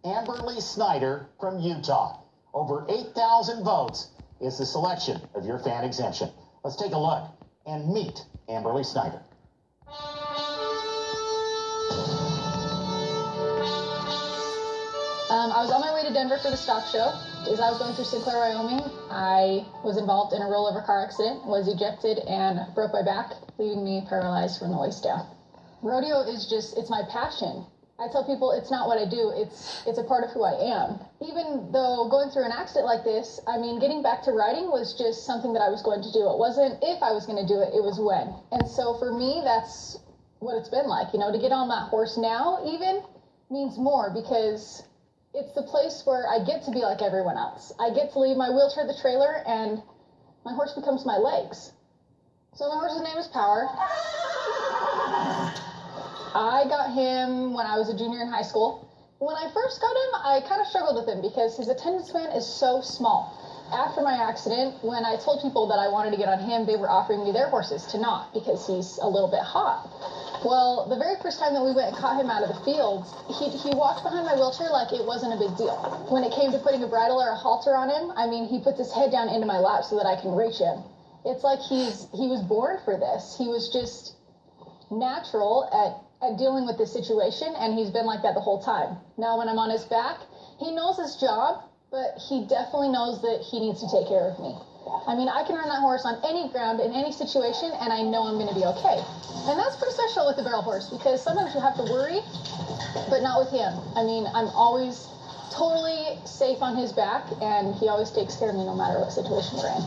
Amberley Snyder from Utah. Over 8,000 votes is the selection of your fan exemption. Let's take a look and meet Amberley Snyder. I was on my way to Denver for the stock show. As I was going through Sinclair, Wyoming, I was involved in a rollover car accident, was ejected, and broke my back, leaving me paralyzed from the waist down. Rodeo is it's my passion. I tell people it's not what I do, it's a part of who I am. Even though going through an accident like this, I mean, getting back to riding was just something that I was going to do. It wasn't if I was going to do it, it was when. And so for me, that's what it's been like. You know, to get on that horse now even means more, because it's the place where I get to be like everyone else. I get to leave my wheelchair at the trailer, and my horse becomes my legs. So my horse's name is Power. I got him when I was a junior in high school. When I first got him, I kind of struggled with him because his attention span is so small. After my accident, when I told people that I wanted to get on him, they were offering me their horses to not, because he's a little bit hot. Well, the very first time that we went and caught him out of the field, he walked behind my wheelchair like it wasn't a big deal. When it came to putting a bridle or a halter on him, I mean, he puts his head down into my lap so that I can reach him. It's like he was born for this. He was just natural at dealing with this situation, and he's been like that the whole time. Now, when I'm on his back, he knows his job, but he definitely knows that he needs to take care of me. I mean, I can run that horse on any ground, in any situation, and I know I'm going to be okay. And that's pretty special with the barrel horse, because sometimes you have to worry, but not with him. I mean, I'm always totally safe on his back, and he always takes care of me no matter what situation we're in.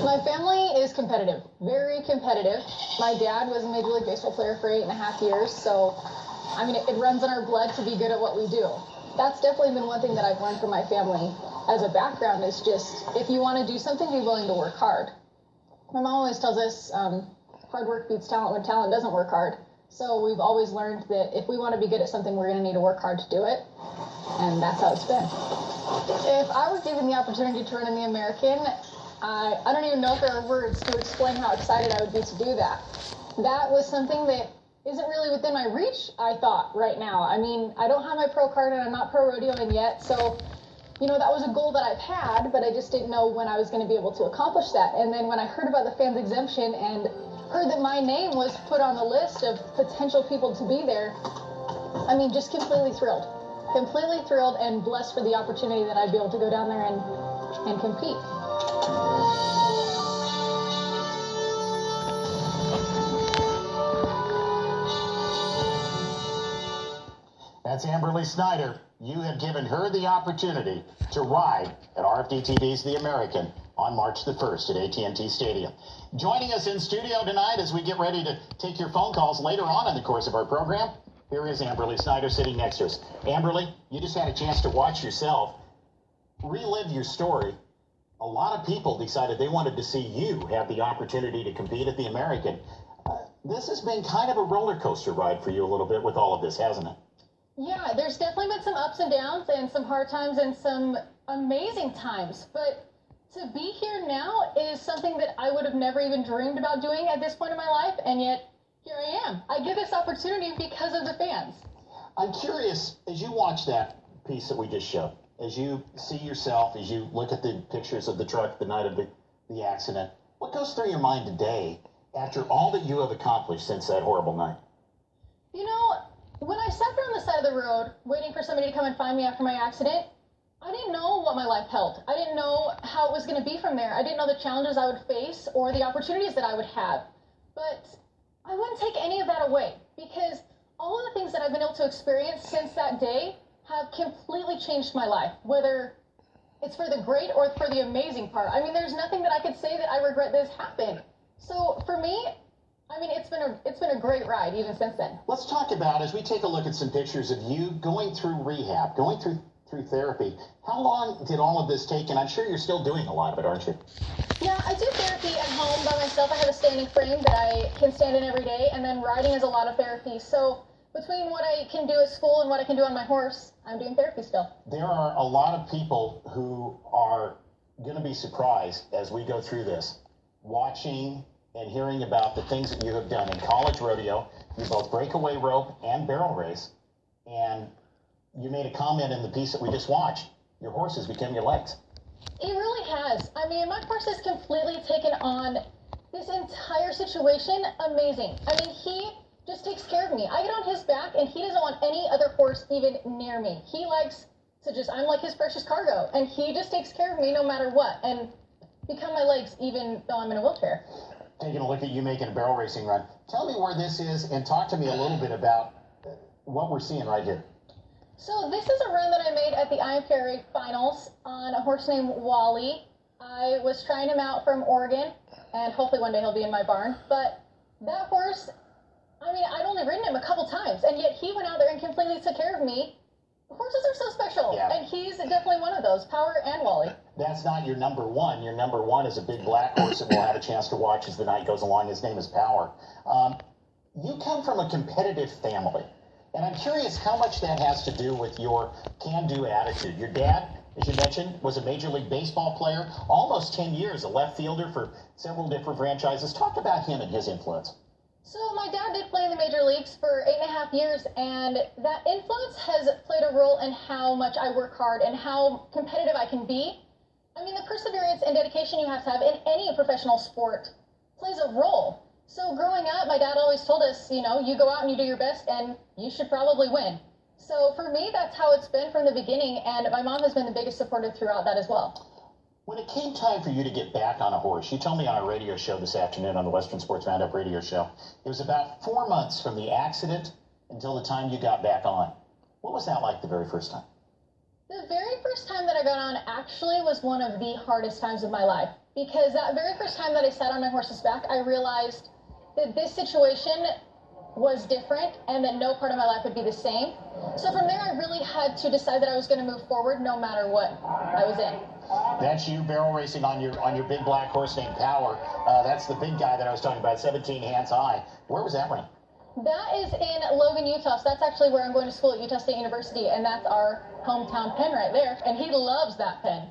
My family is competitive, very competitive. My dad was a Major League Baseball player for 8.5 years, so, I mean, it runs in our blood to be good at what we do. That's definitely been one thing that I've learned from my family as a background, is just, if you want to do something, be willing to work hard. My mom always tells us, hard work beats talent when talent doesn't work hard. So we've always learned that if we want to be good at something, we're going to need to work hard to do it. And that's how it's been. If I was given the opportunity to run in the American, I don't even know if there are words to explain how excited I would be to do that. That was something that isn't really within my reach, I thought, right now. I mean, I don't have my pro card and I'm not pro rodeoing yet, so, you know, that was a goal that I've had, but I just didn't know when I was going to be able to accomplish that. And then when I heard about the fans exemption and heard that my name was put on the list of potential people to be there, I mean, just completely thrilled. Completely thrilled and blessed for the opportunity that I'd be able to go down there and compete. That's Amberley Snyder. You have given her the opportunity to ride at RFDTV's The American on March the 1st at AT&T Stadium. Joining us in studio tonight as we get ready to take your phone calls later on in the course of our program, here is Amberley Snyder sitting next to us. Amberley, you just had a chance to watch yourself relive your story. A lot of people decided they wanted to see you have the opportunity to compete at The American. This has been kind of a roller coaster ride for you a little bit with all of this, hasn't it? Yeah, there's definitely been some ups and downs and some hard times and some amazing times. But to be here now is something that I would have never even dreamed about doing at this point in my life, and yet here I am. I get this opportunity because of the fans. I'm curious, as you watch that piece that we just showed, as you see yourself, as you look at the pictures of the truck the night of the accident, what goes through your mind today after all that you have accomplished since that horrible night? You know, when I sat there on the side of the road waiting for somebody to come and find me after my accident, I didn't know what my life held. I didn't know how it was going to be from there. I didn't know the challenges I would face or the opportunities that I would have. But I wouldn't take any of that away, because all of the things that I've been able to experience since that day have completely changed my life, whether it's for the great or for the amazing part. I mean, there's nothing that I could say that I regret this happened. So for me, I mean, it's been a great ride even since then. Let's talk about, as we take a look at some pictures of you going through rehab, going through therapy. How long did all of this take? And I'm sure you're still doing a lot of it, aren't you? Yeah, I do therapy at home by myself. I have a standing frame that I can stand in every day, and then riding is a lot of therapy. So between what I can do at school and what I can do on my horse, I'm doing therapy still. There are a lot of people who are going to be surprised as we go through this, watching and hearing about the things that you have done in college rodeo. You both breakaway rope and barrel race, and You made a comment in the piece that we just watched. Your horse has become your legs. It really has. I mean, my horse has completely taken on this entire situation. Amazing. I mean, he just takes care of me. I get on his back, and he doesn't want any other horse even near me. He likes to just, I'm like his precious cargo, and he just takes care of me no matter what, and become my legs even though I'm in a wheelchair. Taking a look at you making a barrel racing run. Tell me where this is, and talk to me a little bit about what we're seeing right here. So this is a run that I made at the IMPRA finals on a horse named Wally. I was trying him out from Oregon, and hopefully one day he'll be in my barn. But that horse, I mean, I'd only ridden him a couple times, and yet he went out there and completely took care of me. Horses are so special, yeah. And he's definitely one of those, Power and Wally. That's not your number one. Your number one is a big black horse that we'll have a chance to watch as the night goes along. His name is Power. You come from a competitive family. And I'm curious how much that has to do with your can-do attitude. Your dad, as you mentioned, was a Major League Baseball player, almost 10 years, a left fielder for several different franchises. Talk about him and his influence. So my dad did play in the major leagues for 8.5 years, and that influence has played a role in how much I work hard and how competitive I can be. I mean, the perseverance and dedication you have to have in any professional sport plays a role. So growing up, my dad always told us, you know, you go out and you do your best and you should probably win. So for me, that's how it's been from the beginning, and my mom has been the biggest supporter throughout that as well. When it came time for you to get back on a horse, you told me on our radio show this afternoon on the Western Sports Roundup radio show, it was about 4 months from the accident until the time you got back on. What was that like the very first time? The very first time that I got on actually was one of the hardest times of my life, because that very first time that I sat on my horse's back, I realized that this situation was different and that no part of my life would be the same. So from there, I really had to decide that I was going to move forward no matter what I was in. That's you barrel racing on your big black horse named Power. That's the big guy that I was talking about, 17 hands high. Where was that run? That is in Logan, Utah. So that's actually where I'm going to school at Utah State University, and that's our hometown pen right there. And he loves that pen.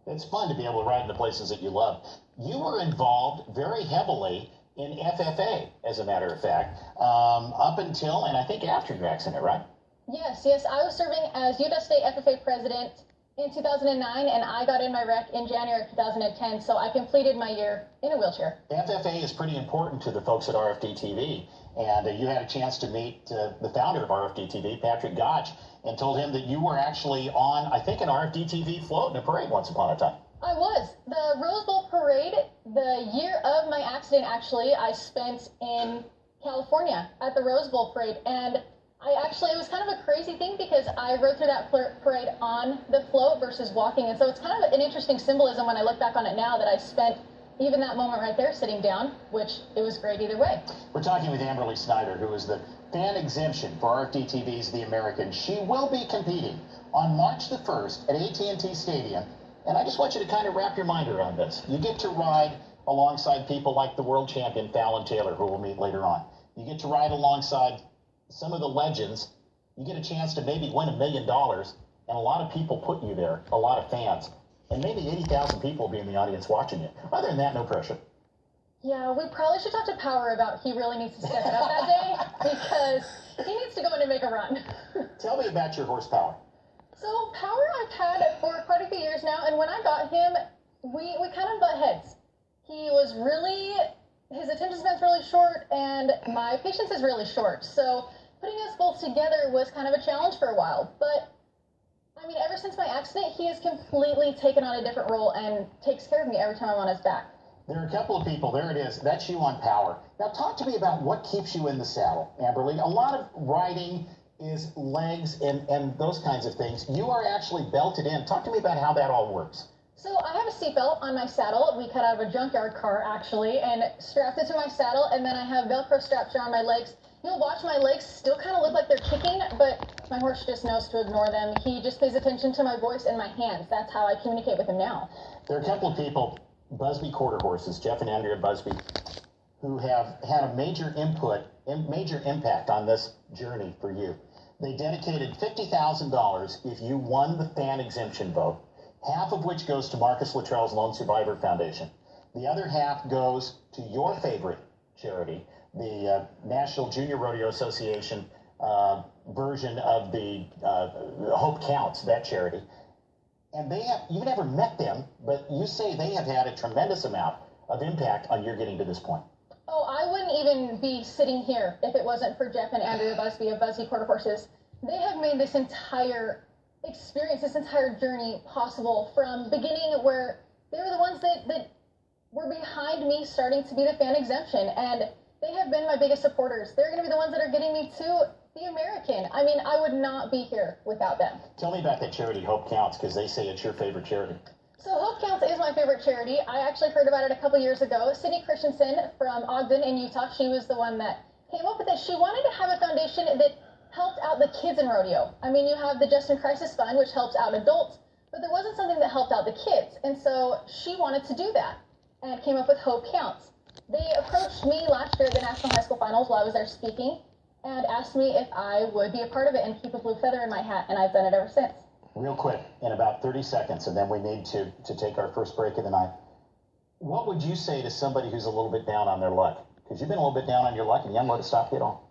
It's fun to be able to ride in the places that you love. You were involved very heavily in FFA, as a matter of fact, up until and I think after your accident, right? Yes. I was serving as Utah State FFA president in 2009, and I got in my wreck in January of 2010, so I completed my year in a wheelchair. FFA is pretty important to the folks at RFDTV, and you had a chance to meet the founder of RFDTV, Patrick Gotch, and told him that you were actually on, I think, an RFDTV float in a parade once upon a time. I was. The Rose Bowl parade, the year of my accident, actually, I spent in California at the Rose Bowl parade, and it was kind of a crazy thing because I rode through that parade on the float versus walking, and so it's kind of an interesting symbolism when I look back on it now that I spent even that moment right there sitting down, which it was great either way. We're talking with Amberley Snyder, who is the fan exemption for RFDTV's The American. She will be competing on March the 1st at AT&T Stadium, and I just want you to kind of wrap your mind around this. You get to ride alongside people like the world champion Fallon Taylor, who we'll meet later on. You get to ride alongside some of the legends. You get a chance to maybe win $1 million, and a lot of people put you there, a lot of fans, and maybe 80,000 people will be in the audience watching you. Other than that, no pressure. Yeah, we probably should talk to Power about he really needs to step it up that day because he needs to go in and make a run. Tell me about your horsepower. So Power I've had for quite a few years now, and when I got him, we kind of butt heads. His attention span's really short, and my patience is really short. So putting us both together was kind of a challenge for a while. But, I mean, ever since my accident, he has completely taken on a different role and takes care of me every time I'm on his back. There are a couple of people. There it is. That's you on Power. Now, talk to me about what keeps you in the saddle, Amberley. A lot of riding is legs and those kinds of things. You are actually belted in. Talk to me about how that all works. So I have a seatbelt on my saddle. We cut out of a junkyard car, actually, and strapped it to my saddle, and then I have Velcro straps around my legs. You'll watch my legs still kind of look like they're kicking, but my horse just knows to ignore them. He just pays attention to my voice and my hands. That's how I communicate with him now. There are a couple of people, Busby quarter horses, Jeff and Andrea Busby, who have had a major impact on this journey for you. They dedicated $50,000 if you won the fan exemption vote, half of which goes to Marcus Luttrell's Lone Survivor Foundation. The other half goes to your favorite charity, the National Junior Rodeo Association version of the Hope Counts, that charity. And you've never met them, but you say they have had a tremendous amount of impact on your getting to this point. Oh, I wouldn't even be sitting here if it wasn't for Jeff and Andrea Busby of Busby Quarter Horses. They have made this entire experience, this entire journey possible from beginning where they were the ones that were behind me starting to be the fan exemption, and they have been my biggest supporters. They're going to be the ones that are getting me to the American. I mean, I would not be here without them. Tell me about that charity, Hope Counts, because they say it's your favorite charity. So Hope Counts is my favorite charity. I actually heard about it a couple years ago. Sydney Christensen from Ogden in Utah, she was the one that came up with it. She wanted to have a foundation that helped out the kids in rodeo. I mean, you have the Justin Crisis Fund, which helps out adults, but there wasn't something that helped out the kids. And so she wanted to do that and came up with Hope Counts. They approached me last year at the National High School Finals while I was there speaking and asked me if I would be a part of it and keep a blue feather in my hat, and I've done it ever since. Real quick, in about 30 seconds, and then we need to take our first break of the night. What would you say to somebody who's a little bit down on their luck? Because you've been a little bit down on your luck, and you haven't let it stop you at all.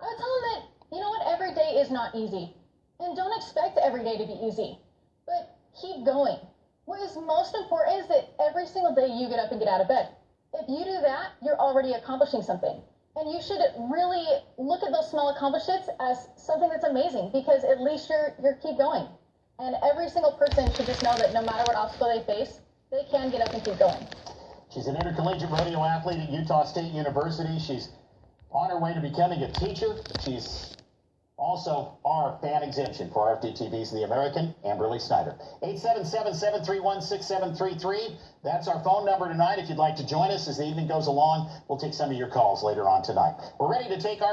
I would tell them that, you know what, every day is not easy. And don't expect every day to be easy. But keep going. What is most important is that every single day you get up and get out of bed. If you do that, you're already accomplishing something. And you should really look at those small accomplishments as something that's amazing, because at least you're keep going. And every single person should just know that no matter what obstacle they face, they can get up and keep going. She's an intercollegiate rodeo athlete at Utah State University. She's on her way to becoming a teacher. She's also our fan exemption for RFDTV's The American, Amberley Snyder. 877-731-6733. That's our phone number tonight. If you'd like to join us as the evening goes along, we'll take some of your calls later on tonight. We're ready to take our